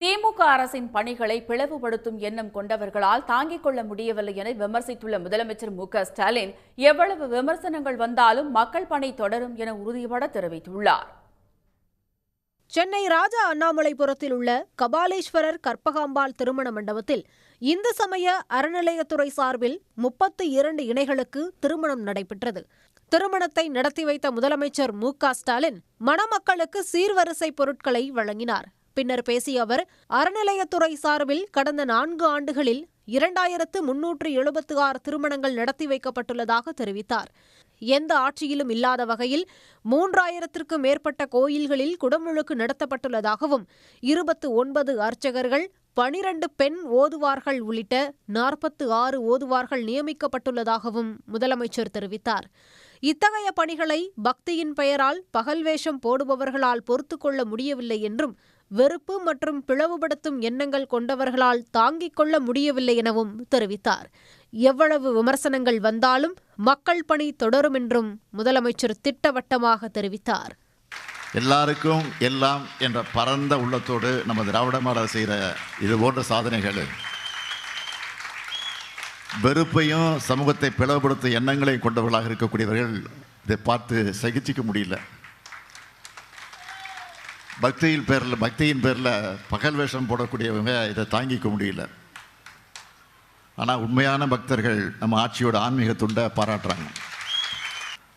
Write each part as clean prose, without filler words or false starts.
திமுக அரசின் பணிகளை பிளவுபடுத்தும் எண்ணம் கொண்டவர்களால் தாங்கிக் கொள்ள முடியவில்லை என விமர்சித்துள்ள முதலமைச்சர் மு.க.ஸ்டாலின், எவ்வளவு விமர்சனங்கள் வந்தாலும் மக்கள் பணி தொடரும் என உறுதிபட தெரிவித்துள்ளார். சென்னை ராஜா அண்ணாமலைபுரத்தில் உள்ள கபாலீஸ்வரர் கற்பகாம்பாள் திருமண மண்டபத்தில் இந்து சமய அறநிலையத்துறை சார்பில் 32 இணைகளுக்கு திருமணம் நடைபெற்றது. திருமணத்தை நடத்தி வைத்த முதலமைச்சர் மு.க.ஸ்டாலின் மணமக்களுக்கு சீர்வரிசை பொருட்களை வழங்கினார். பின்னர் பேசிய அவர், அறநிலையத்துறை சார்பில் கடந்த 4 ஆண்டுகளில் 2376 திருமணங்கள் நடத்தி வைக்கப்பட்டுள்ளதாக தெரிவித்தார். எந்த ஆட்சியிலும் இல்லாத வகையில் 3000க்கும் மேற்பட்ட கோயில்களில் குடமுழுக்கு நடத்தப்பட்டுள்ளதாகவும் 29 அர்ச்சகர்கள், 12 பெண் ஓதுவார்கள் உள்ளிட்ட 46 ஓதுவார்கள் நியமிக்கப்பட்டுள்ளதாகவும் முதலமைச்சர் தெரிவித்தார். இத்தகைய பணிகளை பக்தியின் பெயரால் பகல் வேஷம் போடுபவர்களால் பொறுத்துக் கொள்ள முடியவில்லை என்றும், வெறுப்பு மற்றும் பிளவுபடுத்தும் எண்ணங்கள் கொண்டவர்களால் தாங்கிக் கொள்ள முடியவில்லை எனவும் தெரிவித்தார். எவ்வளவு விமர்சனங்கள் வந்தாலும் மக்கள் பணி தொடரும் என்றும் முதலமைச்சர் திட்டவட்டமாக தெரிவித்தார். எல்லாருக்கும் எல்லாம் என்ற பரந்த உள்ளத்தோடு நம்ம திராவிட மாடல் செய்கிற இது போன்ற சாதனைகள் வெறுப்பையும் சமூகத்தை பிளவுபடுத்தும் எண்ணங்களையும் கொண்டவர்களாக இருக்கக்கூடியவர்கள் இதை பார்த்து சகிச்சிக்க முடியல. பக்தியின் பேரில் பகல் வேஷம் போடக்கூடியவங்க இதை தாங்கிக்க முடியல. ஆனால் உண்மையான பக்தர்கள் நம்ம ஆட்சியோட ஆன்மீக துண்டை பாராட்டுறாங்க.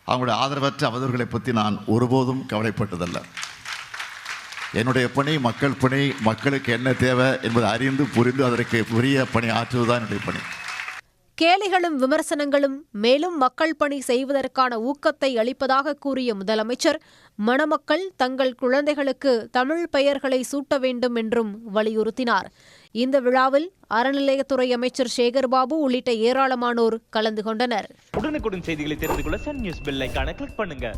அவங்களுடைய ஆதரவற்ற அவதூறுகளை பற்றி நான் ஒருபோதும் கவலைப்பட்டதல்ல. என்னுடைய பணி மக்கள் பணி, மக்களுக்கு என்ன தேவை என்பதை அறிந்து புரிந்து அதற்கு உரிய பணி ஆற்றுவதுதான் என்னுடைய பணி. கேலிகளும் விமர்சனங்களும் மேலும் மக்கள் பணி செய்வதற்கான ஊக்கத்தை அளிப்பதாக கூறிய முதலமைச்சர், மணமக்கள் தங்கள் குழந்தைகளுக்கு தமிழ் பெயர்களை சூட்ட வேண்டும் என்றும் வலியுறுத்தினார். இந்த விழாவில் அறநிலையத்துறை அமைச்சர் சேகர்பாபு உள்ளிட்ட ஏராளமானோர் கலந்து கொண்டனர். உடனுக்குடன் செய்திகளை தெரிந்து கொள்ள சன் நியூஸ் பெல் ஐகானை கிளிக் பண்ணுங்க.